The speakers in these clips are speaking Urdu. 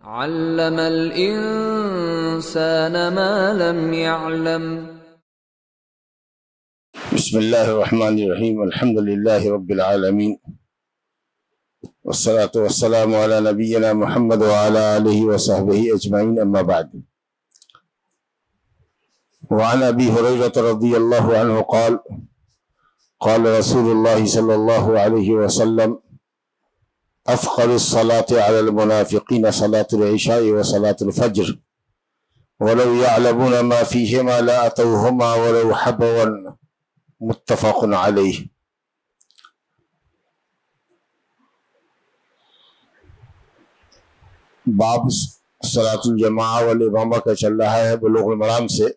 علم الإنسان ما لم يعلم. بسم اللہ الرحمن الرحیم الحمد للہ رب العالمین والصلاة والسلام علی نبینا محمد وعلی آلہ وصحبہ اجمعین اما بعد. وعن ابی ہریرہ رضی اللہ عنہ قال قال رسول اللہ صلی اللہ علیہ وسلم افقر الصلاة على المنافقین صلاة العشاء وصلاة الفجر ولو يعلمون ما فيهما لأتوهما ولو حبوا متفق علیہ. باب صلاۃ الجماعہ والامامہ کا چل رہا ہے. بلوغ المرام سے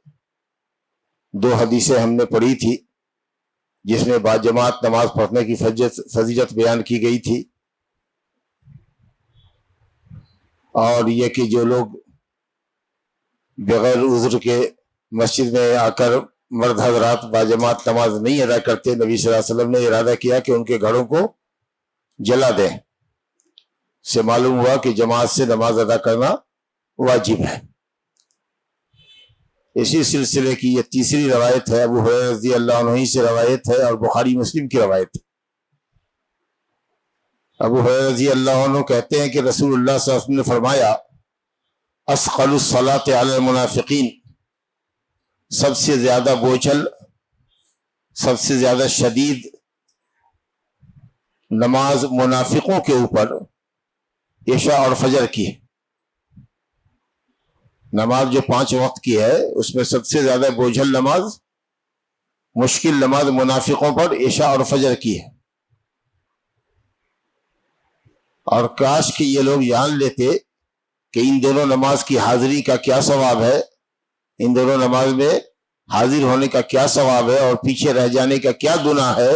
دو حدیثیں ہم نے پڑھی تھی جس میں باجماعت نماز پڑھنے کی فضیلت بیان کی گئی تھی، اور یہ کہ جو لوگ بغیر عذر کے مسجد میں آ کر مرد حضرات باجماعت نماز نہیں ادا کرتے، نبی صلی اللہ علیہ وسلم نے ارادہ کیا کہ ان کے گھروں کو جلا دیں. سے معلوم ہوا کہ جماعت سے نماز ادا کرنا واجب ہے. اسی سلسلے کی یہ تیسری روایت ہے، ابو ہریرہ رضی اللہ عنہ سے روایت ہے اور بخاری مسلم کی روایت ہے. ابو ہریرہ رضی اللہ عنہ کہتے ہیں کہ رسول اللہ صلی اللہ علیہ وسلم نے فرمایا اثقل الصلاۃ علی المنافقین، سب سے زیادہ بوجھل، سب سے زیادہ شدید نماز منافقوں کے اوپر عشاء اور فجر کی ہے. نماز جو 5 وقت کی ہے اس میں سب سے زیادہ بوجھل نماز، مشکل نماز منافقوں پر عشاء اور فجر کی ہے. اور کاش کہ یہ لوگ جان لیتے کہ ان دونوں نماز کی حاضری کا کیا ثواب ہے، ان دونوں نماز میں حاضر ہونے کا کیا ثواب ہے اور پیچھے رہ جانے کا کیا گناہ ہے،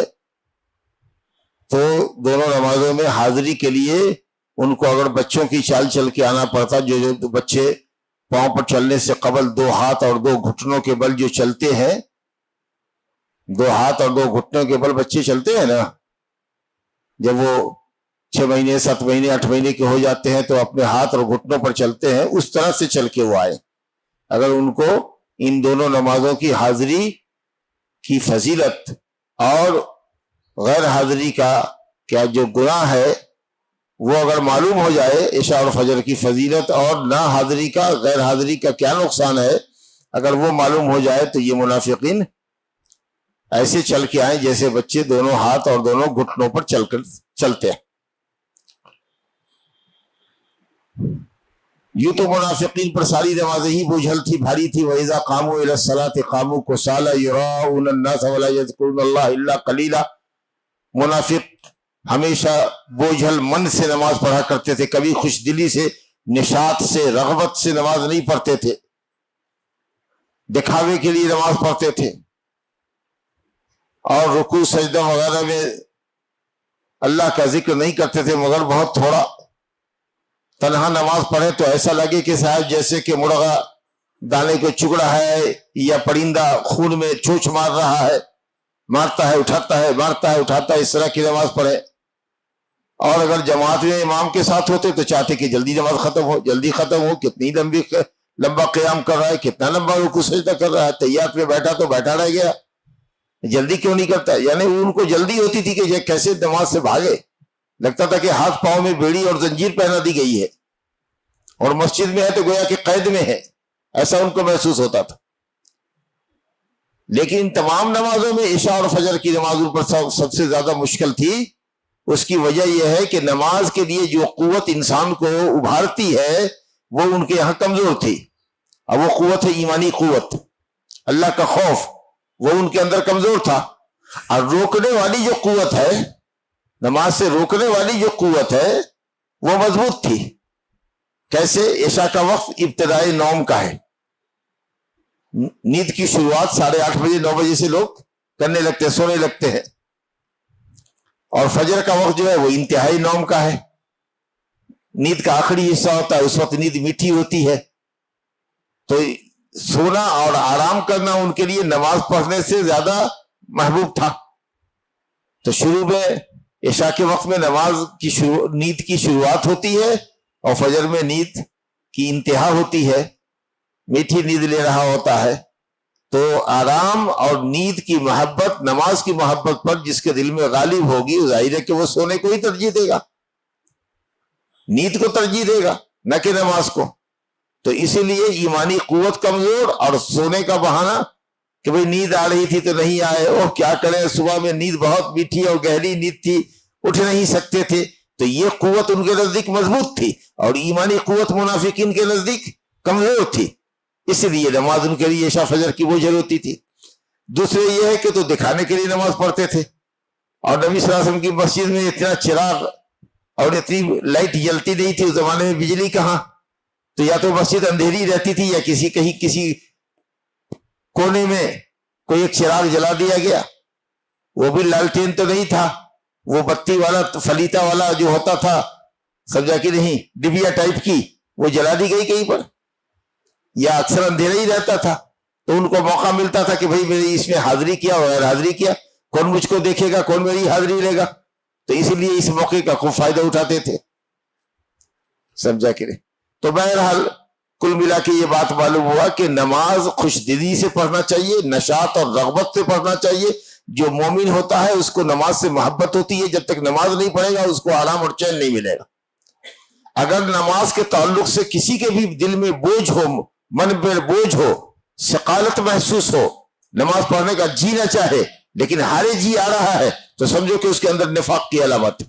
تو دونوں نمازوں میں حاضری کے لیے ان کو اگر بچوں کی چال چل کے آنا پڑتا، جو بچے پاؤں پر چلنے سے قبل 2 ہاتھ اور 2 گھٹنوں کے بل جو چلتے ہیں، 2 ہاتھ اور 2 گھٹنوں کے بل بچے چلتے ہیں نا، جب وہ 6 مہینے 7 مہینے 8 مہینے کے ہو جاتے ہیں تو اپنے ہاتھ اور گھٹنوں پر چلتے ہیں، اس طرح سے چل کے وہ آئے. اگر ان کو ان دونوں نمازوں کی حاضری کی فضیلت اور غیر حاضری کا کیا جو گناہ ہے وہ اگر معلوم ہو جائے، عشاء اور فجر کی فضیلت اور نہ حاضری کا، غیر حاضری کا کیا نقصان ہے، اگر وہ معلوم ہو جائے تو یہ منافقین ایسے چل کے آئیں جیسے بچے دونوں ہاتھ اور دونوں گھٹنوں پر چلتے ہیں. یوں تو منافقین پر ساری نمازیں ہی بوجھل تھی، بھاری تھی. وَإِذَا قَامُوا إِلَى الصَّلَاةِ قَامُوا كُسَالَىٰ يُرَاءُونَ النَّاسَ وَلَا يَذْكُرُونَ اللَّهَ إِلَّا قَلِيلًا. منافق ہمیشہ بوجھل من سے نماز پڑھا کرتے تھے، کبھی خوش دلی سے، نشاط سے، رغبت سے نماز نہیں پڑھتے تھے، دکھاوے کے لیے نماز پڑھتے تھے، اور رکوع سجدہ وغیرہ میں اللہ کا ذکر نہیں کرتے تھے مگر بہت تھوڑا. تنہا نماز پڑھے تو ایسا لگے کہ صاحب جیسے کہ مرغا دانے کو چگ رہا ہے یا پرندہ خون میں چوچ مار رہا ہے، مارتا ہے اٹھاتا ہے، مارتا ہے اٹھاتا ہے، اس طرح کی نماز پڑھے. اور اگر جماعت میں امام کے ساتھ ہوتے تو چاہتے کہ جلدی نماز ختم ہو، جلدی ختم ہو. کتنی لمبا قیام کر رہا ہے، کتنا لمبا رکوع سجدہ کر رہا ہے، تحیات میں بیٹھا تو بیٹھا رہ گیا، جلدی کیوں نہیں کرتا؟ یعنی ان کو جلدی ہوتی تھی کہ یہ کیسے نماز سے بھاگے، لگتا تھا کہ ہاتھ پاؤں میں بیڑی اور زنجیر پہنا دی گئی ہے اور مسجد میں ہے تو گویا کہ قید میں ہے، ایسا ان کو محسوس ہوتا تھا. لیکن تمام نمازوں میں عشاء اور فجر کی نمازوں پر سب سے زیادہ مشکل تھی. اس کی وجہ یہ ہے کہ نماز کے لیے جو قوت انسان کو ابھارتی ہے وہ ان کے یہاں کمزور تھی. اب وہ قوت ہے ایمانی قوت، اللہ کا خوف، وہ ان کے اندر کمزور تھا. اور روکنے والی جو قوت ہے، نماز سے روکنے والی جو قوت ہے وہ مضبوط تھی. کیسے؟ عشاء کا وقت ابتدائی نوم کا ہے، نیند کی شروعات 8:30 بجے 9 بجے سے لوگ کرنے لگتے ہیں، سونے لگتے ہیں. اور فجر کا وقت جو ہے وہ انتہائی نوم کا ہے، نیند کا آخری حصہ ہوتا ہے، اس وقت نیند میٹھی ہوتی ہے. تو سونا اور آرام کرنا ان کے لیے نماز پڑھنے سے زیادہ محبوب تھا. تو شروع میں عشاء کے وقت میں نماز کی نیند کی شروعات ہوتی ہے اور فجر میں نیند کی انتہا ہوتی ہے، میٹھی نیند لے رہا ہوتا ہے، تو آرام اور نیند کی محبت نماز کی محبت پر جس کے دل میں غالب ہوگی، ظاہر ہے کہ وہ سونے کو ہی ترجیح دے گا، نیند کو ترجیح دے گا نہ کہ نماز کو۔ تو اسی لیے ایمانی قوت کمزور اور سونے کا بہانہ کہ بھئی نیند آ رہی تھی تو نہیں آئے، اوہ کیا کریں، صبح میں نیند بہت میٹھی اور گہری نیند تھی، اٹھ نہیں سکتے تھے، تو یہ قوت ان کے نزدیک مضبوط تھی اور ایمانی قوت منافقین کے نزدیک کمزور تھی، اس لیے نماز ان کے لیے عشاء فجر کی بوجھل ہوتی تھی۔ دوسرے یہ ہے کہ تو دکھانے کے لیے نماز پڑھتے تھے، اور نبی صلی اللہ علیہ وسلم کی مسجد میں اتنا چراغ اور اتنی لائٹ جلتی نہیں تھی، اس زمانے میں بجلی کہاں، تو یا تو مسجد اندھیری رہتی تھی یا کسی کونے میں کوئی ایک چراغ جلا دیا گیا، وہ بھی لالٹین تو نہیں تھا، وہ بتی والا فلیتا والا جو ہوتا تھا، سمجھا کہ نہیں، ڈبیا ٹائپ کی، وہ جلا دی گئی کہیں پر، یا اکثر اندھیرا ہی رہتا تھا، تو ان کو موقع ملتا تھا کہ بھئی میری اس میں حاضری کیا اور غیر حاضری کیا، کون مجھ کو دیکھے گا، کون میری حاضری لے گا، تو اسی لیے اس موقع کا خوب فائدہ اٹھاتے تھے، سمجھا کہ نہیں۔ تو بہرحال کل ملا کے یہ بات معلوم ہوا کہ نماز خوش دلی سے پڑھنا چاہیے، نشاط اور رغبت سے پڑھنا چاہیے۔ جو مومن ہوتا ہے اس کو نماز سے محبت ہوتی ہے، جب تک نماز نہیں پڑھے گا اس کو آرام اور چین نہیں ملے گا۔ اگر نماز کے تعلق سے کسی کے بھی دل میں بوجھ ہو، من پر بوجھ ہو، ثقالت محسوس ہو، نماز پڑھنے کا جی نہ چاہے لیکن ہارے جی آ رہا ہے، تو سمجھو کہ اس کے اندر نفاق کی علامت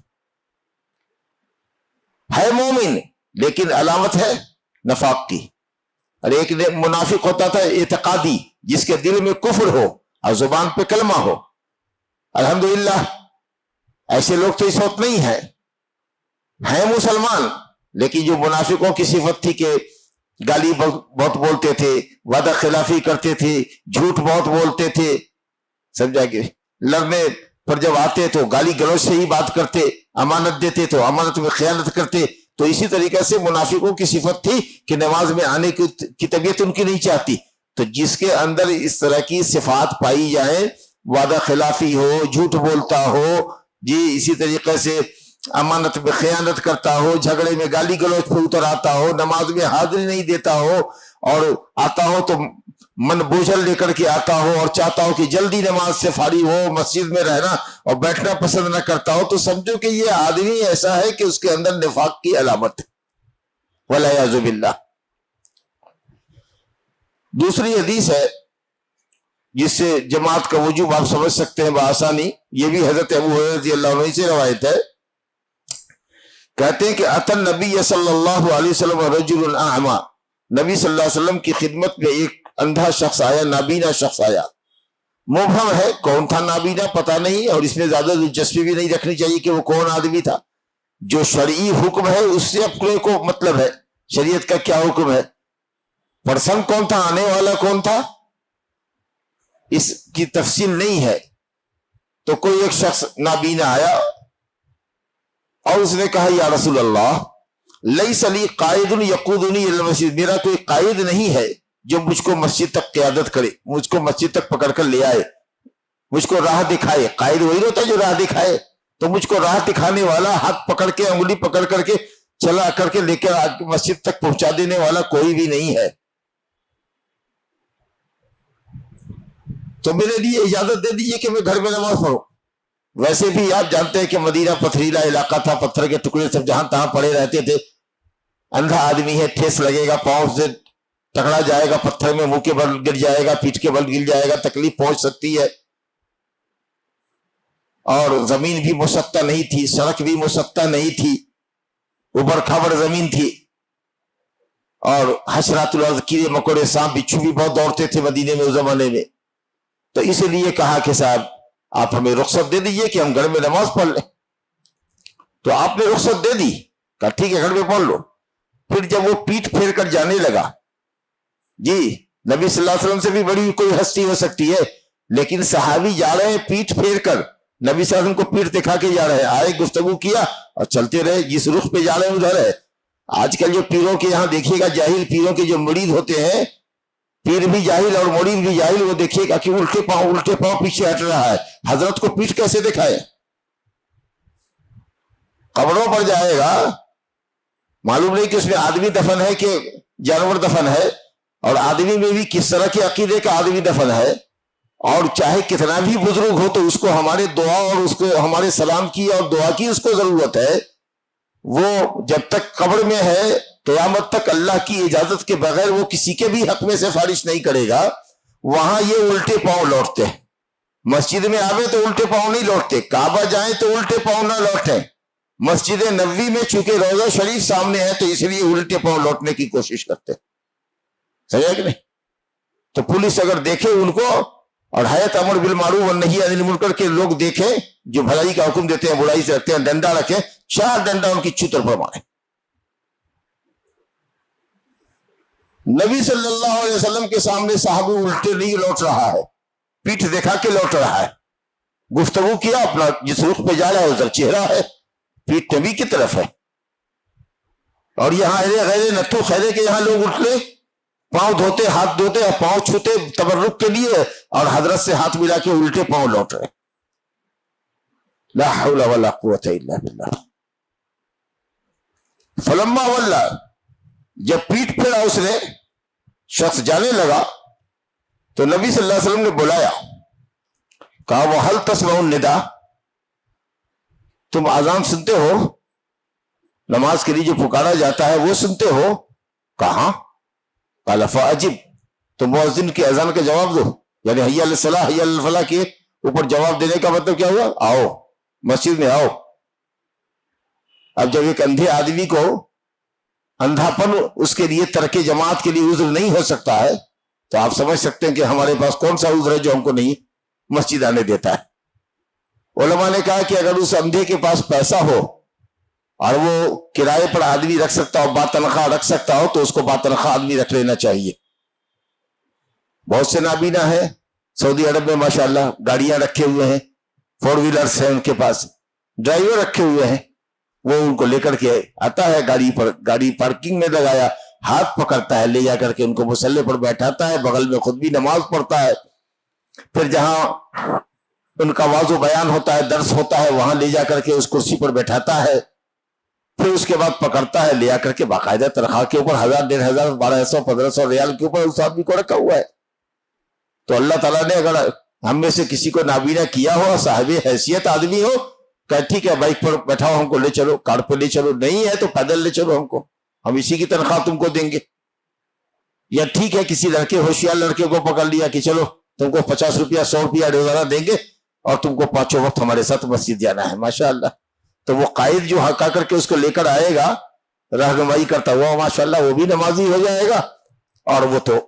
ہے، مومن لیکن علامت ہے نفاق کی۔ اور ایک منافق ہوتا تھا اعتقادی، جس کے دل میں کفر ہو اور زبان پہ کلمہ ہو۔ الحمدللہ ایسے لوگ تو اس وقت نہیں ہیں مسلمان، لیکن جو منافقوں کی صفت تھی کہ گالی بہت بولتے تھے، وعدہ خلافی کرتے تھے، جھوٹ بہت بولتے تھے، سمجھا کہ لڑنے پر جب آتے تو گالی گلوچ سے ہی بات کرتے، امانت دیتے تو امانت میں خیانت کرتے۔ تو اسی طریقے سے منافقوں کی صفت تھی کہ نماز میں آنے کی طبیعت ان کی نہیں چاہتی۔ تو جس کے اندر اس طرح کی صفات پائی جائیں، وعدہ خلافی ہو، جھوٹ بولتا ہو، جی اسی طریقے سے امانت میں خیانت کرتا ہو، جھگڑے میں گالی گلوچ پہ اتر آتا ہو، نماز میں حاضری نہیں دیتا ہو، اور آتا ہو تو من بوجھل لے کر کے آتا ہو اور چاہتا ہو کہ جلدی نماز سے فارغ ہو، مسجد میں رہنا اور بیٹھنا پسند نہ کرتا ہو، تو سمجھو کہ یہ آدمی ایسا ہے کہ اس کے اندر نفاق کی علامت ہے، والعیاذ باللہ۔ دوسری حدیث ہے جس سے جماعت کا وجوب آپ سمجھ سکتے ہیں بآسانی، یہ بھی حضرت ابو ہریرہ رضی اللہ عنہ سے روایت ہے، کہتے ہیں کہ اتى النبی صلی اللہ علیہ وسلم رجل اعمى، نبی صلی اللہ علیہ وسلم کی خدمت میں ایک اندھا شخص آیا، نابینا شخص آیا۔ مبہم ہے کون تھا نابینا پتہ نہیں، اور اس میں زیادہ دلچسپی بھی نہیں رکھنی چاہیے کہ وہ کون آدمی تھا۔ جو شرعی حکم ہے اس سے اپنے کو مطلب ہے، شریعت کا کیا حکم ہے، پرسن کون تھا، آنے والا کون تھا، اس کی تفصیل نہیں ہے۔ تو کوئی ایک شخص نابینا آیا اور اس نے کہا یا رسول اللہ لیس لی قائد یقودنی الی المسجد، میرا کوئی قائد نہیں ہے جو مجھ کو مسجد تک قیادت کرے، مجھ کو مسجد تک پکڑ کر لے آئے، مجھ کو راہ دکھائے۔ قائد وہی ہوتا ہے جو راہ دکھائے، تو مجھ کو راہ دکھانے والا، ہاتھ پکڑ کے انگلی پکڑ کر کے چلا کر کے لے کر مسجد تک پہنچا دینے والا کوئی بھی نہیں ہے، تو میرے لیے اجازت دے دیجئے کہ میں گھر میں نماز پڑھوں۔ ویسے بھی آپ جانتے ہیں کہ مدینہ پتھریلا علاقہ تھا، پتھر کے ٹکڑے سب جہاں تہاں پڑے رہتے تھے، اندھا آدمی ہے، ٹھیس لگے گا، پاؤں سے ٹکرا جائے گا پتھر میں، منہ کے بل گر جائے گا، پیٹھ کے بل گر جائے گا، تکلیف پہنچ سکتی ہے۔ اور زمین بھی مسطح نہیں تھی، سڑک بھی مسطح نہیں تھی، اوپر کھبڑ زمین تھی، اور حشرات الارض، کیڑے مکوڑے، سانپ بچھو بھی بہت دوڑتے تھے مدینے میں اس زمانے میں۔ تو اس لیے کہا کہ صاحب آپ ہمیں رخصت دے دیجئے کہ ہم گھر میں نماز پڑھ لیں۔ تو آپ نے رخصت دے دی، کہا ٹھیک ہے گھر میں پڑھ لو۔ پھر جب وہ پیٹ پھیر کر جانے لگا، جی نبی صلی اللہ علیہ وسلم سے بھی بڑی کوئی ہستی ہو سکتی ہے، لیکن صحابی جا رہے ہیں پیٹ پھیر کر، نبی صلی اللہ علیہ وسلم کو پیٹ دکھا کے جا رہے ہیں، آئے گفتگو کیا اور چلتے رہے، جس رخ پہ جا رہے ہیں ادھر ہے۔ آج کل جو پیروں کے یہاں دیکھیے گا، جاہل پیروں کے جو مرید ہوتے ہیں، پیر بھی جاہل اور مرید بھی جاہل، وہ دیکھیے گا کہ الٹے پاؤں پیچھے ہٹ رہا ہے، حضرت کو پیٹھ کیسے دکھائے، قبروں پر جائے گا، معلوم نہیں کہ اس میں آدمی دفن ہے کہ جانور دفن ہے، اور آدمی میں بھی کس طرح کے عقیدے کا آدمی دفن ہے، اور چاہے کتنا بھی بزرگ ہو تو اس کو ہمارے دعا اور اس کو ہمارے سلام کی اور دعا کی اس کو ضرورت ہے. وہ جب تک قبر میں ہے قیامت تک اللہ کی اجازت کے بغیر وہ کسی کے بھی حق میں سفارش نہیں کرے گا. وہاں یہ الٹے پاؤں لوٹتے ہیں. مسجد میں آوے تو الٹے پاؤں نہیں لوٹتے، کعبہ جائیں تو الٹے پاؤں نہ لوٹیں. مسجد نبوی میں چونکہ روضہ شریف سامنے ہے تو اس لیے الٹے پاؤں لوٹنے کی کوشش کرتے. سمجھا کہ نہیں؟ تو پولیس اگر دیکھے ان کو، اور حیات امر بالمعروف والنہی عن المنکر کے لوگ دیکھیں جو بھلائی کا حکم دیتے ہیں برائی سے رکھتے ہیں، ڈنڈا رکھیں، 4 ڈنڈا ان کی چوتر پر مارے. نبی صلی اللہ علیہ وسلم کے سامنے صحابی الٹے نہیں لوٹ رہا ہے، پیٹھ دکھا کے لوٹ رہا ہے. گفتگو کیا، اپنا جس رخ پہ جا رہا ہے ادھر چہرہ ہے، پیٹھ نبی کی طرف ہے. اور یہاں غیر نتو خیرے کے یہاں لوگ اٹھ لے، پاؤں دھوتے، ہاتھ دھوتے، پاؤں چھوتے تبرک کے لیے، اور حضرت سے ہاتھ ملا کے الٹے پاؤں لوٹ رہے. لا حول ولا قوت الا باللہ. فلما ولّا، جب پیٹ پھیرا اس نے، شخص جانے لگا تو نبی صلی اللہ علیہ وسلم نے بلایا، کہا وَهَلْ تَسْمَعُ النِّدَاءَ، تم اذان سنتے ہو؟ نماز کے لیے جو پکارا جاتا ہے وہ سنتے ہو؟ کہاں؟ قال فَأَجِبْ، تو مؤذن کی اذان کا جواب دو. یعنی حی علی الصلاح حی علی الفلاح کے اوپر جواب دینے کا مطلب کیا ہوا؟ آؤ مسجد میں آؤ. اب جب ایک اندھے آدمی کو اندھا پن اس کے لیے ترک جماعت کے لیے عذر نہیں ہو سکتا ہے تو آپ سمجھ سکتے ہیں کہ ہمارے پاس کون سا عذر ہے جو ہم کو نہیں مسجد آنے دیتا ہے. علماء نے کہا کہ اگر اس اندھے کے پاس پیسہ ہو اور وہ کرائے پر آدمی رکھ سکتا ہو، با تنخواہ رکھ سکتا ہو، تو اس کو با تنخواہ آدمی رکھ لینا چاہیے. بہت سے نابینا ہیں سعودی عرب میں ماشاءاللہ، گاڑیاں رکھے ہوئے ہیں، 4 ویلرز ہیں ان کے پاس، ڈرائیور رکھے ہوئے ہیں، وہ ان کو لے کر کے آتا ہے گاڑی پر، گاڑی پارکنگ میں لگایا، ہاتھ پکڑتا ہے، لے جا کر کے ان کو مسلح پر بیٹھاتا ہے، بغل میں خود بھی نماز پڑھتا ہے. پھر جہاں ان کا واضح بیان ہوتا ہے، درس ہوتا ہے، وہاں لے جا کر کے اس کرسی پر بیٹھاتا ہے. پھر اس کے بعد پکڑتا ہے، لے آ کر کے باقاعدہ تنخواہ کے اوپر 1000 1500 1200 1500 ریال کے اوپر اس آدمی کو رکھا ہوا ہے. تو اللہ تعالیٰ نے اگر ہم میں سے کسی کو نابینا کیا ہو، صاحب حیثیت آدمی ہو، کہ ٹھیک ہے بائک پر بیٹھاؤ، ہم کو لے چلو، کار پہ لے چلو، نہیں ہے تو پیدل لے چلو، ہم اسی کی تنخواہ تم کو دیں گے. یا ٹھیک ہے کسی لڑکے ہوشیار لڑکے کو پکڑ لیا کہ چلو تم کو 50 روپیہ 100 روپیہ روزانہ دیں گے اور تم کو 5 وقت ہمارے ساتھ مسجد جانا ہے. ماشاءاللہ. تو وہ قائد جو ہکا کر کے اس کو لے کر آئے گا رہنمائی کرتا ہوا، ماشاءاللہ وہ بھی نمازی ہو جائے گا اور وہ تو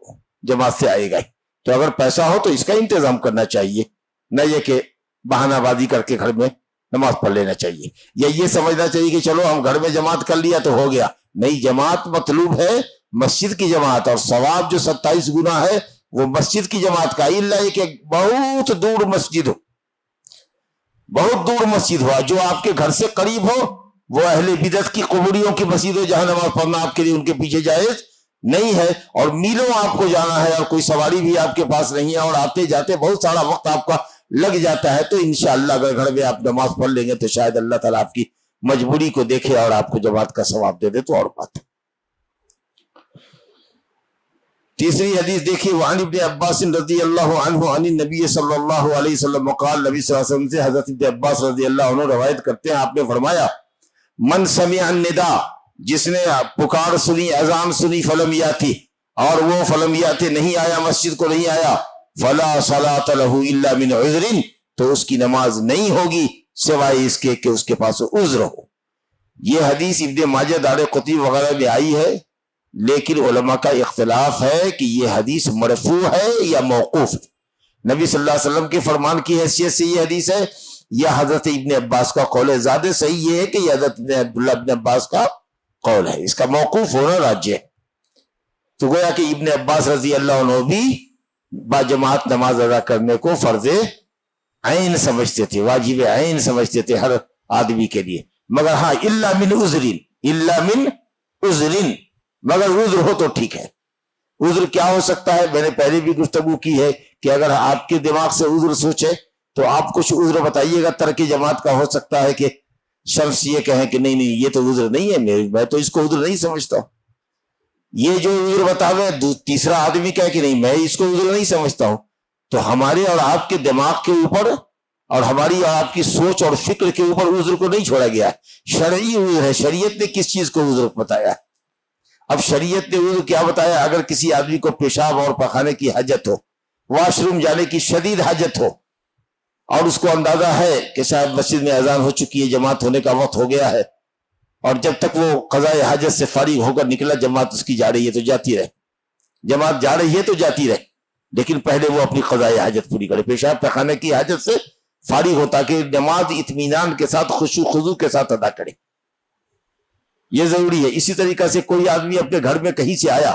جماعت سے آئے گا. تو اگر پیسہ ہو تو اس کا انتظام کرنا چاہیے، نہ یہ کہ بہانہ بازی کر کے گھر میں نماز پڑھ لینا چاہیے، یا یہ سمجھنا چاہیے کہ چلو ہم گھر میں جماعت کر لیا تو ہو گیا. نہیں، جماعت مطلوب ہے مسجد کی جماعت، اور ثواب جو 27 گنا ہے وہ مسجد کی جماعت کا. اللہ یہ کہ بہت دور مسجد ہو، بہت دور مسجد ہوا، جو آپ کے گھر سے قریب ہو وہ اہل بدعت کی قبوریوں کی مسجد ہو جہاں نماز پڑھنا آپ کے لیے ان کے پیچھے جائز نہیں ہے، اور میلوں آپ کو جانا ہے اور کوئی سواری بھی آپ کے پاس نہیں ہے اور آتے جاتے بہت سارا وقت آپ کا لگ جاتا ہے، تو انشاءاللہ اگر گھر میں آپ نماز پڑھ لیں گے تو شاید اللہ تعالیٰ آپ کی مجبوری کو دیکھے اور آپ کو جماعت کا ثواب دے دے، تو اور بات ہے. تیسری حدیث دیکھیے، وعن ابن عباس رضی اللہ عنہ عن النبی صلی اللہ علیہ وسلم قال، نبی صلی اللہ علیہ وسلم سے حضرت ابن عباس رضی اللہ عنہ روایت کرتے ہیں، آپ نے فرمایا من سمع النداء، جس نے پکار سنی، اذان سنی، فلم یاتی، اور وہ فلم یاتی نہیں آیا، مسجد کو نہیں آیا، فلا صلاۃ لہ الا من عذر، تو اس کی نماز نہیں ہوگی سوائے اس کے کہ اس کے پاس عذر ہو. یہ حدیث ابن ماجہ دار قطنی وغیرہ میں آئی ہے، لیکن علماء کا اختلاف ہے کہ یہ حدیث مرفوع ہے یا موقوف ہے. نبی صلی اللہ علیہ وسلم کے فرمان کی حیثیت سے یہ حدیث ہے یا حضرت ابن عباس کا قول ہے؟ زیادہ صحیح یہ ہے کہ یہ حضرت عبداللہ ابن عباس کا قول ہے، اس کا موقوف ہونا راجح ہے. تو گویا کہ ابن عباس رضی اللہ عنہ بھی با جماعت نماز ادا کرنے کو فرض عین سمجھتے تھے، واجب عین سمجھتے تھے ہر آدمی کے لیے، مگر ہاں الا من عذرین، الا من عذرین، مگر عذر ہو تو ٹھیک ہے. عذر کیا ہو سکتا ہے؟ میں نے پہلے بھی گفتگو کی ہے کہ اگر آپ کے دماغ سے عذر سوچے تو آپ کچھ عذر بتائیے گا. ترک جماعت کا ہو سکتا ہے کہ شخص یہ کہیں کہ نہیں یہ تو عذر نہیں ہے، میں تو اس کو عذر نہیں سمجھتا. یہ جو عذر بتاوے تیسرا آدمی کہے کہ نہیں میں اس کو عذر نہیں سمجھتا ہوں، تو ہمارے اور آپ کے دماغ کے اوپر اور ہماری اور آپ کی سوچ اور فکر کے اوپر عذر کو نہیں چھوڑا گیا ہے، شرعی عذر ہے۔ شریعت نے کس چیز کو عذر بتایا؟ اب شریعت نے عذر کیا بتایا؟ اگر کسی آدمی کو پیشاب اور پخانے کی حاجت ہو، واش روم جانے کی شدید حاجت ہو، اور اس کو اندازہ ہے کہ شاید مسجد میں اذان ہو چکی ہے، جماعت ہونے کا وقت ہو گیا ہے، اور جب تک وہ قضاء حاجت سے فارغ ہو کر نکلا جماعت اس کی جا رہی ہے تو جاتی رہے، جماعت جا رہی ہے تو جاتی رہے، لیکن پہلے وہ اپنی قضاء حاجت پوری کرے، پیشاب پخانے کی حاجت سے فارغ ہو، تاکہ نماز اطمینان کے ساتھ خشوع خضوع کے ساتھ ادا کرے، یہ ضروری ہے۔ اسی طریقہ سے کوئی آدمی اپنے گھر میں کہیں سے آیا،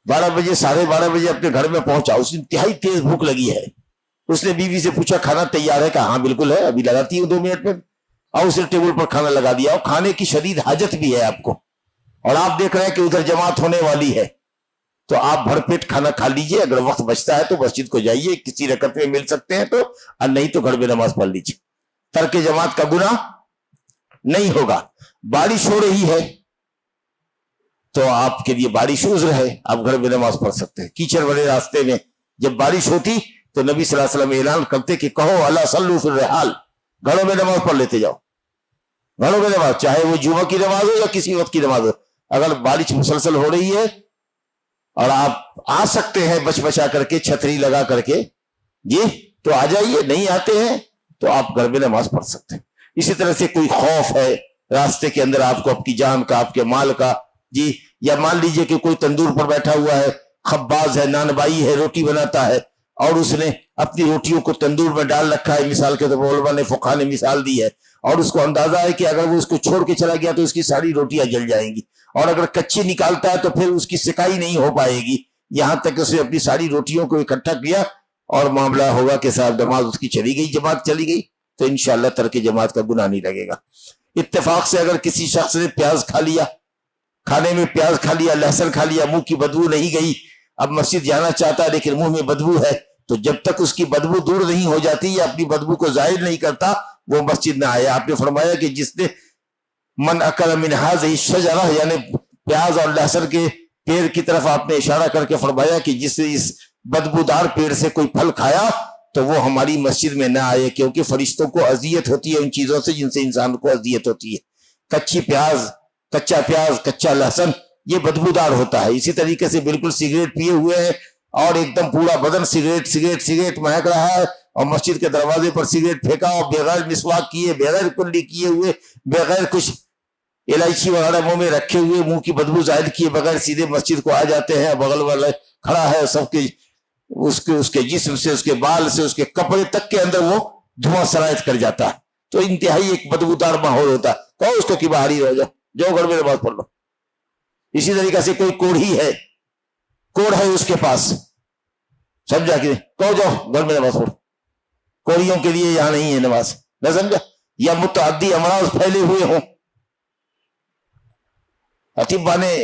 12 بجے 12:30 بجے اپنے گھر میں پہنچا، اس انتہائی تیز بھوک لگی ہے، اس نے بیوی سے پوچھا کھانا تیار ہے؟ کہا ہاں بالکل ہے، ابھی لگاتی ہوں 2 منٹ میں، اور اسے ٹیبل پر کھانا لگا دیا، اور کھانے کی شدید حاجت بھی ہے آپ کو، اور آپ دیکھ رہے ہیں کہ ادھر جماعت ہونے والی ہے، تو آپ بھر پیٹ کھانا کھا لیجئے، اگر وقت بچتا ہے تو مسجد کو جائیے، کسی رکعت میں مل سکتے ہیں تو، اور نہیں تو گھر میں نماز پڑھ لیجئے، ترک جماعت کا گناہ نہیں ہوگا۔ بارش ہو رہی ہے تو آپ کے لیے بارش عذر ہے، آپ گھر میں نماز پڑھ سکتے ہیں۔ کیچڑ والے راستے میں جب بارش ہوتی تو نبی صلی اللہ علیہ وسلم اعلان کرتے کہ کہو الا صلوا فی الرحال، گھروں میں نماز پڑھ لیتے جاؤ، گھروں میں نماز، چاہے وہ جمعہ کی نماز ہو یا کسی وقت کی نماز ہو، اگر بارش مسلسل ہو رہی ہے اور آپ آ سکتے ہیں بچ بچا کر کے، چھتری لگا کر کے، جی تو آ جائیے، نہیں آتے ہیں تو آپ گھر میں نماز پڑھ سکتے ہیں۔ اسی طرح سے کوئی خوف ہے راستے کے اندر آپ کو، آپ کی جان کا، آپ کے مال کا، جی، یا مان لیجئے کہ کوئی تندور پر بیٹھا ہوا ہے، خباز ہے، نان بائی ہے، روٹی بناتا ہے، اور اس نے اپنی روٹیوں کو تندور میں ڈال رکھا ہے، مثال کے طور پر علماء نے فقہاء نے مثال دی ہے، اور اس کو اندازہ ہے کہ اگر وہ اس کو چھوڑ کے چلا گیا تو اس کی ساری روٹیاں جل جائیں گی، اور اگر کچی نکالتا ہے تو پھر اس کی سکائی نہیں ہو پائے گی، یہاں تک اس نے اپنی ساری روٹیوں کو اکٹھا کیا اور معاملہ ہوگا کہ صاحب نماز اس کی چلی گئی، جماعت چلی گئی، تو انشاءاللہ ترک جماعت کا گناہ نہیں لگے گا۔ اتفاق سے اگر کسی شخص نے پیاز کھا لیا، کھانے میں پیاز کھا لیا، لہسن کھا لیا، منہ کی بدبو نہیں گئی، اب مسجد جانا چاہتا ہے لیکن منہ میں بدبو ہے، تو جب تک اس کی بدبو دور نہیں ہو جاتی یا اپنی بدبو کو ظاہر نہیں کرتا وہ مسجد نہ آئے۔ آپ نے فرمایا کہ جس نے من اکل من هذه الشجرہ، یعنی پیاز اور لہسن کے پیڑ کی طرف آپ نے اشارہ کر کے فرمایا کہ جس نے اس بدبودار پیڑ سے کوئی پھل کھایا تو وہ ہماری مسجد میں نہ آئے، کیونکہ فرشتوں کو اذیت ہوتی ہے ان چیزوں سے جن سے انسان کو اذیت ہوتی ہے۔ کچی پیاز، کچا پیاز، کچا لہسن یہ بدبودار ہوتا ہے۔ اسی طریقے سے بالکل سگریٹ پیے ہوئے ہیں اور ایک دم پورا بدن سگریٹ سگریٹ سگریٹ مہک رہا ہے، اور مسجد کے دروازے پر سگریٹ پھینکا اور بغیر مسواک کیے، بغیر کلی کیے ہوئے، بغیر کچھ الائچی وغیرہ منہ میں رکھے ہوئے، منہ کی بدبو ظاہر کیے بغیر سیدھے مسجد کو آ جاتے ہیں، بغل والا کھڑا ہے، سب کے اس کے جسم سے، اس کے بال سے، اس کے کپڑے تک کے اندر وہ دھواں سرایت کر جاتا ہے، تو انتہائی ایک بدبودار ماحول ہوتا ہے۔ کہو اس کو کہ باہر ہی رہ جاؤ، جو گھر میں نماز پڑھ لو۔ اسی طریقے سے کوئی کوڑھی ہے، کوڑ ہے اس کے پاس، سمجھا کہ کہو جاؤ گھر میں نماز پڑھو، کوڑیوں کے لیے یہاں نہیں ہے نماز، نہ سمجھا؟ یا متعدی امراض پھیلے ہوئے ہوں، اطباء نے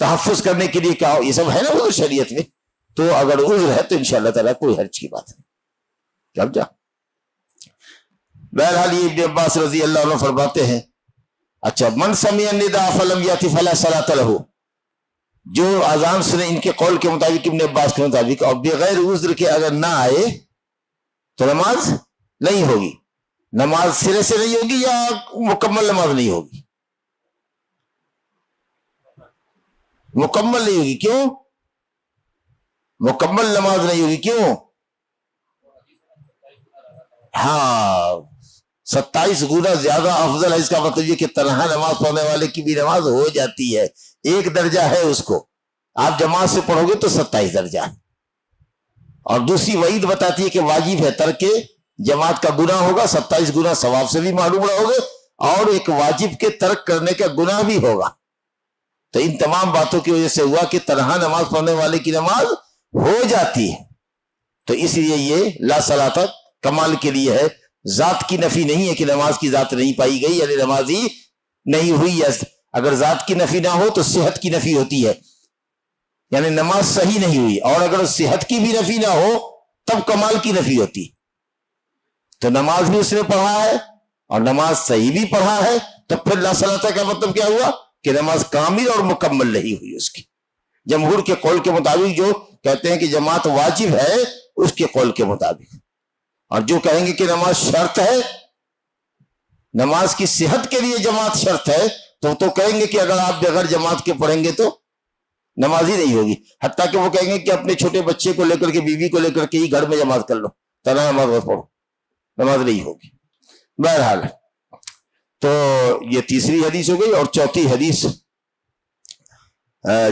تحفظ کرنے کے لیے کہا، یہ سب ہے نا وہ شریعت میں، تو اگر عذر ہے تو انشاءاللہ تعالیٰ کوئی حرج کی بات نہیں، سمجھا؟ بہرحال یہ ابن عباس رضی اللہ عنہ فرماتے ہیں، اچھا من سمع النداء فلم یأت فلا صلاۃ لہ، جو اذان سنے ان کے قول کے مطابق، ابن عباس کے مطابق، اور بغیر عذر کے اگر نہ آئے تو نماز نہیں ہوگی، نماز سرے سے نہیں ہوگی یا مکمل نماز نہیں ہوگی؟ مکمل نہیں ہوگی۔ کیوں مکمل نماز نہیں ہوگی؟ کیوں؟ ہاں 27 گنا زیادہ افضل ہے، اس کا مطلب یہ کہ تنہا نماز پڑھنے والے کی بھی نماز ہو جاتی ہے، ایک درجہ ہے اس کو، آپ جماعت سے پڑھو گے تو 27 درجہ، اور دوسری وعید بتاتی ہے کہ واجب ہے، ترک جماعت کا گناہ ہوگا، 27 گنا ثواب سے بھی معلوم رہو گے، اور ایک واجب کے ترک کرنے کا گناہ بھی ہوگا۔ تو ان تمام باتوں کی وجہ سے ہوا کہ تنہا نماز پڑھنے والے کی نماز ہو جاتی ہے، تو اس لیے یہ لا صلاۃ کمال کے لیے ہے، ذات کی نفی نہیں ہے کہ نماز کی ذات نہیں پائی گئی، یعنی نماز ہی نہیں ہوئی، اگر ذات کی نفی نہ ہو تو صحت کی نفی ہوتی ہے، یعنی نماز صحیح نہیں ہوئی، اور اگر صحت کی بھی نفی نہ ہو تب کمال کی نفی ہوتی، تو نماز بھی اس نے پڑھا ہے اور نماز صحیح بھی پڑھا ہے، تو پھر لا صلاۃ کا مطلب کیا ہوا؟ کہ نماز کامل اور مکمل نہیں ہوئی اس کی. جمہور کے قول کے مطابق جو کہتے ہیں کہ جماعت واجب ہے اس کے قول کے مطابق، اور جو کہیں گے کہ نماز شرط ہے، نماز کی صحت کے لیے جماعت شرط ہے، تو کہیں گے کہ اگر آپ بغیر جماعت کے پڑھیں گے تو نماز ہی نہیں ہوگی. حتیٰ کہ وہ کہیں گے کہ اپنے چھوٹے بچے کو لے کر کے، بیوی کو لے کر کے ہی گھر میں جماعت کر لو، تنہا نماز مت پڑھو، نماز نہیں ہوگی. بہرحال تو یہ تیسری حدیث ہو گئی. اور چوتھی حدیث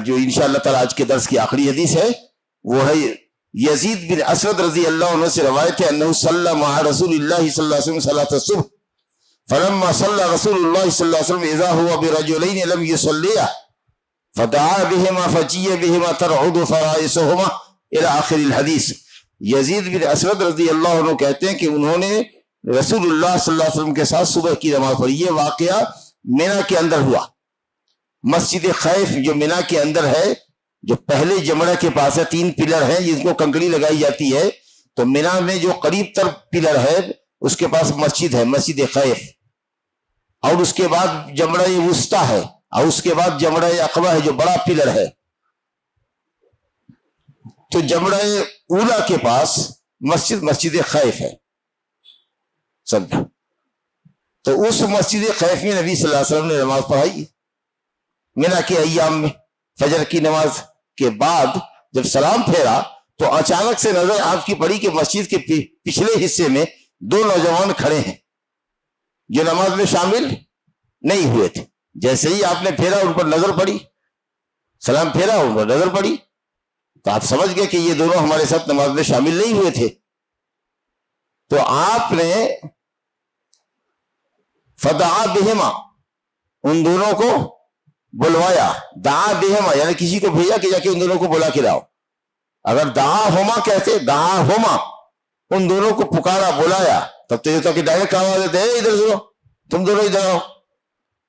جو انشاءاللہ تعالی آج کے درس کی آخری حدیث ہے، وہ ہے یزید بن اسود رضی اللہ عنہ سے روایت ہے انہو صلی مع رسول اللہ صلی اللہ علیہ وسلم صلاۃ الصبح فلما صلی رسول اللہ صلی اللہ علیہ وسلم اذا هو برجلین لم يصلیا فدعا بهما فجی بهما ترعد فرائسهما الى آخر الحدیث. یزید بن اسود رضی اللہ عنہ کہتے ہیں کہ انہوں نے رسول اللہ صلی اللہ علیہ وسلم کے ساتھ صبح کی نماز پڑھی. یہ واقعہ مینا کے اندر ہوا. مسجد خیف جو مینا کے اندر ہے، جو پہلے جمرہ کے پاس ہے، 3 پلر ہیں جن کو کنکڑی لگائی جاتی ہے، تو مینا میں جو قریب تر پلر ہے اس کے پاس مسجد ہے، مسجد خیف. اور اس کے بعد جمرہ وسطیٰ ہے، اور اس کے بعد جمرہ عقبہ ہے جو بڑا پلر ہے. تو جمرہ اولا کے پاس مسجد خیف ہے، سمجھا. تو اس مسجد خیف میں نبی صلی اللہ علیہ وسلم نے نماز پڑھائی مینا کے ایام میں. فجر کی نماز کے بعد جب سلام پھیرا تو اچانک سے نظر آپ کی پڑی کہ مسجد کے پچھلے حصے میں 2 نوجوان کھڑے ہیں جو نماز میں شامل نہیں ہوئے تھے. جیسے ہی آپ نے پھیرا ان پر نظر پڑی، سلام پھیرا ان پر نظر پڑی، تو آپ سمجھ گئے کہ یہ دونوں ہمارے ساتھ نماز میں شامل نہیں ہوئے تھے. تو آپ نے فدعا بہما، ان دونوں کو بلوایا. دعا بہما یعنی کسی کو بھیجا کہ جا کے ان دونوں کو بلا کے لاؤ. اگر دعا ہوما کہتے، دعا ہوما، ان دونوں کو پکارا، بلایا، تب تو یہ تو کہ ڈائریکٹ آواز دیتے ہیں ادھر سنو، تم دونوں ادھر آؤ،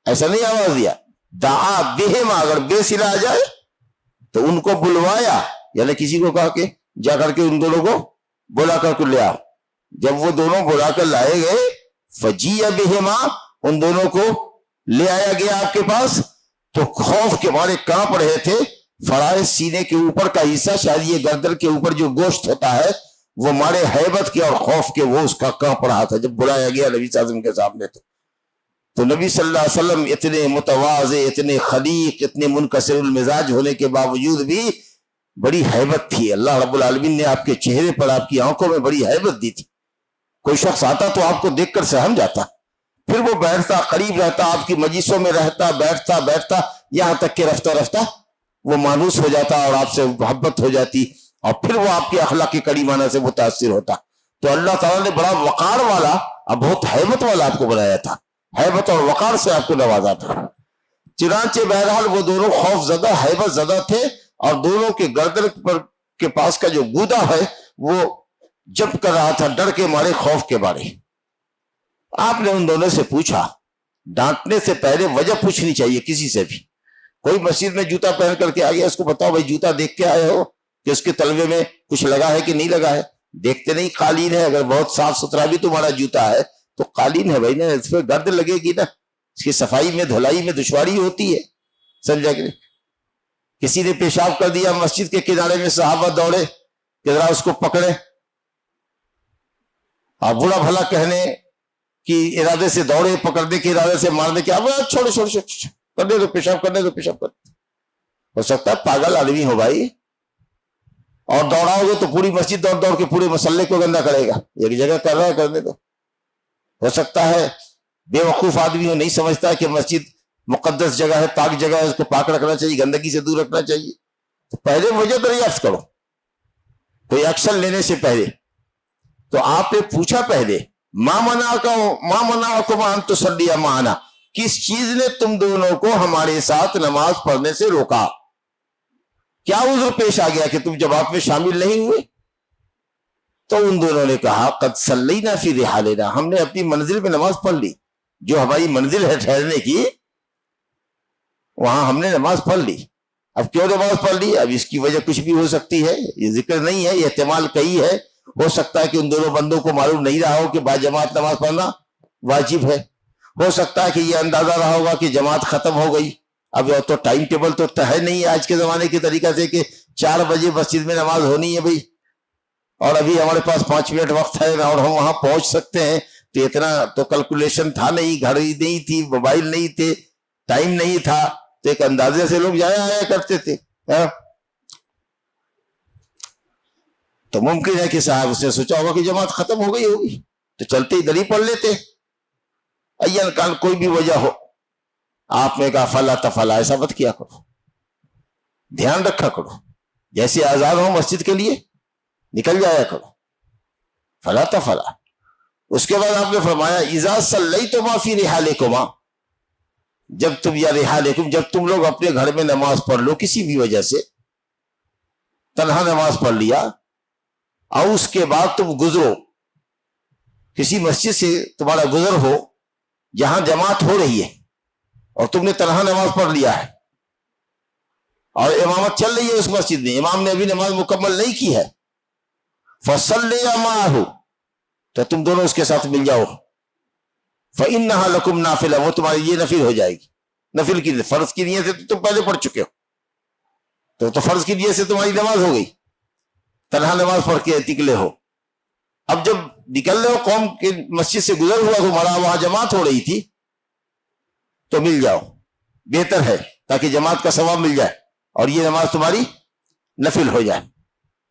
ایسا نہیں آواز دیا. دعا بہما اگر بے سلا آ جائے تو ان کو بلوایا، یعنی کسی کو کہا کہ جا کر کے ان دونوں کو بلا کر کے لے آؤ. جب وہ دونوں بلا کر لائے گئے، فجی بہما، ان دونوں کو لے آیا گیا آپ کے پاس، تو خوف کے مارے کانپ رہے تھے. فرائض سینے کے اوپر کا حصہ، شاید یہ گردن کے اوپر جو گوشت ہوتا ہے، وہ مارے ہیبت کے اور خوف کے وہ اس کا کانپ رہا تھا جب بلایا گیا نبی صلی اللہ علیہ وسلم کے سامنے. تو نبی صلی اللہ علیہ وسلم اتنے متواضع، اتنے خلیق، اتنے منکسر المزاج ہونے کے باوجود بھی بڑی ہیبت تھی. اللہ رب العالمین نے آپ کے چہرے پر، آپ کی آنکھوں میں بڑی ہیبت دی تھی. کوئی شخص آتا تو آپ کو دیکھ کر سہم جاتا، پھر وہ بیٹھتا، قریب رہتا، آپ کی مجلسوں میں رہتا، بیٹھتا، یہاں تک کہ رفتہ رفتہ وہ مانوس ہو جاتا اور آپ سے محبت ہو جاتی، اور پھر وہ آپ کے اخلاق کریمانہ سے متاثر ہوتا. تو اللہ تعالیٰ نے بڑا وقار والا، اب بہت ہیبت والا آپ کو بنایا تھا، ہیبت اور وقار سے آپ کو نوازا تھا. چنانچہ بہرحال وہ دونوں خوف زدہ، ہیبت زدہ تھے، اور دونوں کے گردن پر کے پاس کا جو گودا ہے وہ جب کر رہا تھا، ڈر کے مارے، خوف کے مارے. آپ نے ان دونوں سے پوچھا، ڈانٹنے سے پہلے وجہ پوچھنی چاہیے کسی سے بھی. کوئی مسجد میں جوتا پہن کر کے آ گیا، اس کو بتاؤ بھائی جوتا دیکھ کے آئے ہو کہ اس کے تلوے میں کچھ لگا ہے کہ نہیں لگا ہے؟ دیکھتے نہیں، قالین ہے، اگر بہت صاف ستھرا بھی تمہارا جوتا ہے تو قالین ہے بھائی نا، اس پہ گرد لگے گی نا، اس کی صفائی میں، دھلائی میں دشواری ہوتی ہے، سمجھا کہ نہیں؟ کسی نے پیشاب کر دیا مسجد کے کنارے میں، صحابہ دوڑے کہ ذرا اس کو پکڑے، اور برا بھلا کہنے کی ارادے سے دوڑے، پکڑنے کے ارادے سے مارنے کے، اب چھوڑو کرنے دو، پیشاب کرنے دو، پیشاب کرنے دو. ہو سکتا ہے پاگل آدمی ہو بھائی، اور دوڑاؤ گے تو پوری مسجد دوڑ دوڑ کے پورے مسلے کو گندا کرے گا. ایک جگہ کر رہا ہے، کرنے دو. ہو سکتا ہے بے وقوف آدمی ہو، نہیں سمجھتا کہ مسجد مقدس جگہ ہے، پاک جگہ ہے، اس کو پاک رکھنا چاہیے، گندگی سے دور رکھنا چاہیے. تو پہلے وجہ دریافت کرو کوئی ایکشن لینے سے پہلے. تو آپ نے پوچھا پہلے، ما منعکم ان تصلیا معنا، کس چیز نے تم دونوں کو ہمارے ساتھ نماز پڑھنے سے روکا؟ کیا عذر پیش آ گیا کہ تم جماعت میں شامل نہیں ہوئے؟ تو ان دونوں نے کہا، قد صلینا فی رحالنا، ہم نے اپنی منزل میں نماز پڑھ لی، جو ہماری منزل ہے ٹھہرنے کی، وہاں ہم نے نماز پڑھ لی. اب کیوں نماز پڑھ لی؟ اب اس کی وجہ کچھ بھی ہو سکتی ہے، یہ ذکر نہیں ہے، یہ احتمال کئی ہے. ہو سکتا ہے کہ ان دونوں بندوں کو معلوم نہیں رہا ہو کہ با جماعت نماز پڑھنا واجب ہے. ہو سکتا ہے کہ یہ اندازہ رہا ہوگا کہ جماعت ختم ہو گئی اب تو ٹائم ٹیبل تو ہے نہیں آج کے زمانے کے طریقہ سے کہ 4 بجے مسجد میں نماز ہونی ہے بھائی، اور ابھی ہمارے پاس 5 منٹ وقت ہے اور ہم وہاں پہنچ سکتے ہیں. تو اتنا تو کیلکولیشن تھا نہیں، گھڑی نہیں تھی، موبائل نہیں تھے، ٹائم نہیں تھا، تو ایک اندازے سے لوگ جایا آیا کرتے تھے. تو ممکن ہے کہ صاحب اس نے سوچا ہوگا کہ جماعت ختم ہو گئی ہوگی تو چلتے ادھر ہی پڑھ لیتے. ایان کان کوئی بھی وجہ ہو، آپ نے کہا فلا تفلا، ایسا مت کیا کرو، دھیان رکھا کرو، جیسے آزاد ہو مسجد کے لیے نکل جایا کرو، فلا تفلا. اس کے بعد آپ نے فرمایا اذا صلیتما فی رحالکما، جب تم یا رحالکم، جب تم لوگ اپنے گھر میں نماز پڑھ لو کسی بھی وجہ سے، تنہا نماز پڑھ لیا، اور اس کے بعد تم گزرو کسی مسجد سے، تمہارا گزر ہو جہاں جماعت ہو رہی ہے اور تم نے تنہا نماز پڑھ لیا ہے اور امامت چل رہی ہے اس مسجد میں، امام نے ابھی نماز مکمل نہیں کی ہے، فصلیا معہ، تو تم دونوں اس کے ساتھ مل جاؤ، فإنہا لکم نافلہ، وہ تمہاری یہ نفل ہو جائے گی. نفل کی فرض کی نیت سے تو تم پہلے پڑھ چکے ہو، تو فرض کی نیت سے تمہاری نماز ہو گئی، تنہا نماز پڑھ کے نکلے ہو. اب جب نکل رہے ہو، قوم کے مسجد سے گزر ہوا تمہارا، وہاں جماعت ہو رہی تھی، تو مل جاؤ، بہتر ہے، تاکہ جماعت کا ثواب مل جائے اور یہ نماز تمہاری نفل ہو جائے.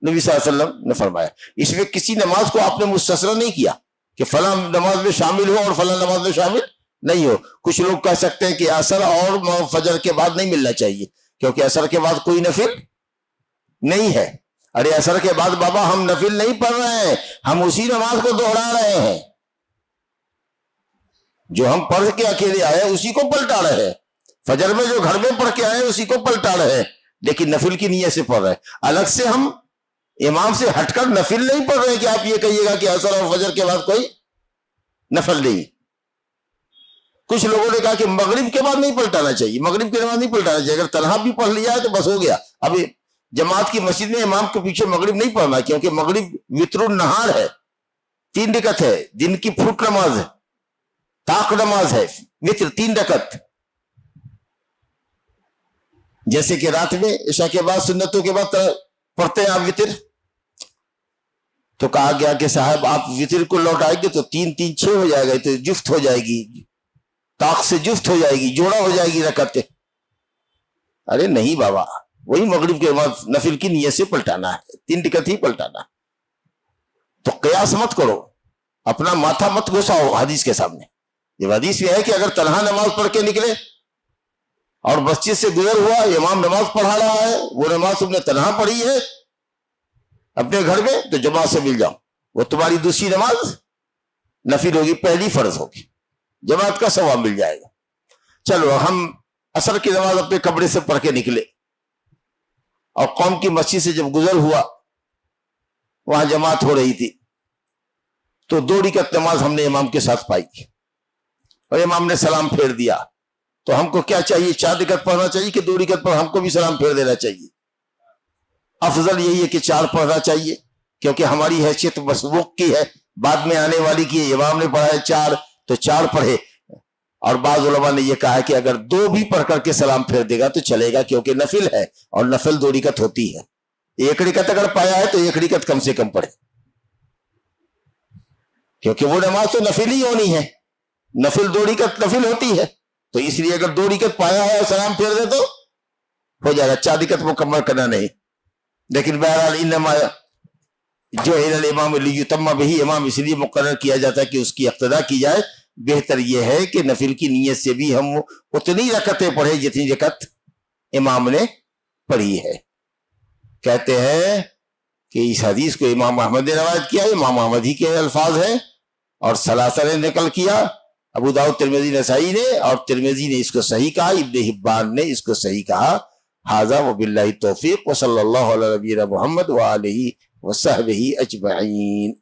نبی صلی اللہ علیہ وسلم نے فرمایا. اس میں کسی نماز کو آپ نے مستثنی نہیں کیا کہ فلاں نماز میں شامل ہو اور فلاں نماز میں شامل نہیں ہو. کچھ لوگ کہہ سکتے ہیں کہ عصر اور فجر کے بعد نہیں ملنا چاہیے کیونکہ عصر کے بعد کوئی نفل نہیں ہے. ارے عصر کے بعد بابا ہم نفل نہیں پڑھ رہے ہیں، ہم اسی نماز کو دوہرا رہے ہیں، جو ہم پڑھ کے اکیلے آئے اسی کو پلٹا رہے ہیں. فجر میں جو گھر میں پڑھ کے آئے اسی کو پلٹا رہے ہیں، لیکن نفل کی نیت سے پڑھ رہے ہیں. الگ سے ہم امام سے ہٹ کر نفل نہیں پڑھ رہے کہ آپ یہ کہیے گا کہ عصر اور فجر کے بعد کوئی نفل نہیں. کچھ لوگوں نے کہا کہ مغرب کے بعد نہیں پلٹانا چاہیے، مغرب کے بعد نہیں پلٹانا چاہیے، اگر تنہا بھی پڑھ لیا ہے تو بس ہو گیا. اب جماعت کی مسجد میں امام کے پیچھے مغرب نہیں پڑھنا، کیونکہ مغرب وتر النہار ہے، 3 رکعت ہے، دن کی پھوٹ نماز ہے، طاق نماز ہے، وتر 3 رکعت، جیسے کہ رات میں عشاء کے بعد سنتوں کے بعد پڑھتے ہیں آپ وتر. تو کہا گیا کہ صاحب آپ وتر کو لوٹائیں گے تو 3 3 6 ہو جائے گا، تو جفت ہو جائے گی، طاق سے جفت ہو جائے گی، جوڑا ہو جائے گی رکعتیں. ارے نہیں بابا، وہی مغرب کے بعد نفل کی نیت سے پلٹانا ہے، 3 رکعت ہی پلٹانا. تو قیاس مت کرو، اپنا ماتھا مت گھساؤ حدیث کے سامنے. جب حدیث میں ہے کہ اگر تنہا نماز پڑھ کے نکلے اور مسجد سے گزر ہوا، امام نماز پڑھا رہا ہے، وہ نماز تم نے تنہا پڑھی ہے اپنے گھر میں، تو جماعت سے مل جاؤ، وہ تمہاری دوسری نماز نفل ہوگی، پہلی فرض ہوگی، جماعت کا ثواب مل جائے گا. چلو ہم عصر کی نماز اپنے کمرے سے پڑھ کے نکلے اور قوم کی مسجد سے جب گزر ہوا، وہاں جماعت ہو رہی تھی، تو 2 رکعت نماز ہم نے امام کے ساتھ پائی اور امام نے سلام پھیر دیا. تو ہم کو کیا چاہیے، 4 رکعت پڑھنا چاہیے کہ 2 رکعت پر ہم کو بھی سلام پھیر دینا چاہیے؟ افضل یہی ہے کہ 4 پڑھنا چاہیے، کیونکہ ہماری حیثیت مسبوق کی ہے، بعد میں آنے والی کی ہے. امام نے پڑھا ہے 4 تو 4 پڑھے. اور بعض علماء نے یہ کہا ہے کہ اگر 2 بھی پڑھ کر کے سلام پھیر دے گا تو چلے گا، کیونکہ نفل ہے اور نفل 2 رکعت ہوتی ہے. 1 رکعت اگر پایا ہے تو 1 رکعت کم سے کم پڑھے، کیونکہ وہ نماز تو نفل ہی ہونی ہے، نفل 2 رکعت نفل ہوتی ہے. تو اس لیے اگر 2 رکعت پایا ہے اور سلام پھیر دے تو ہو جائے گا، 4 رکعت مکمل کرنا نہیں. لیکن بہرحال انما جو الامام لیتم بہ، امام اس لیے مقرر کیا جاتا ہے کہ اس کی اقتداء کی جائے. بہتر یہ ہے کہ نفل کی نیت سے بھی ہم اتنی رکعتیں پڑھے جتنی رکعت امام نے پڑھی ہے. کہتے ہیں کہ اس حدیث کو امام احمد نے روایت کیا، امام احمد ہی کے الفاظ ہیں، اور ثلاثہ نے نقل کیا، ابو داؤد، ترمذی، نسائی نے، اور ترمذی نے اس کو صحیح کہا، ابن حبان نے اس کو صحیح کہا. ھذا وباللہ التوفیق، وصلی اللہ علی نبینا محمد وآلہ وصحبہ اجمعین.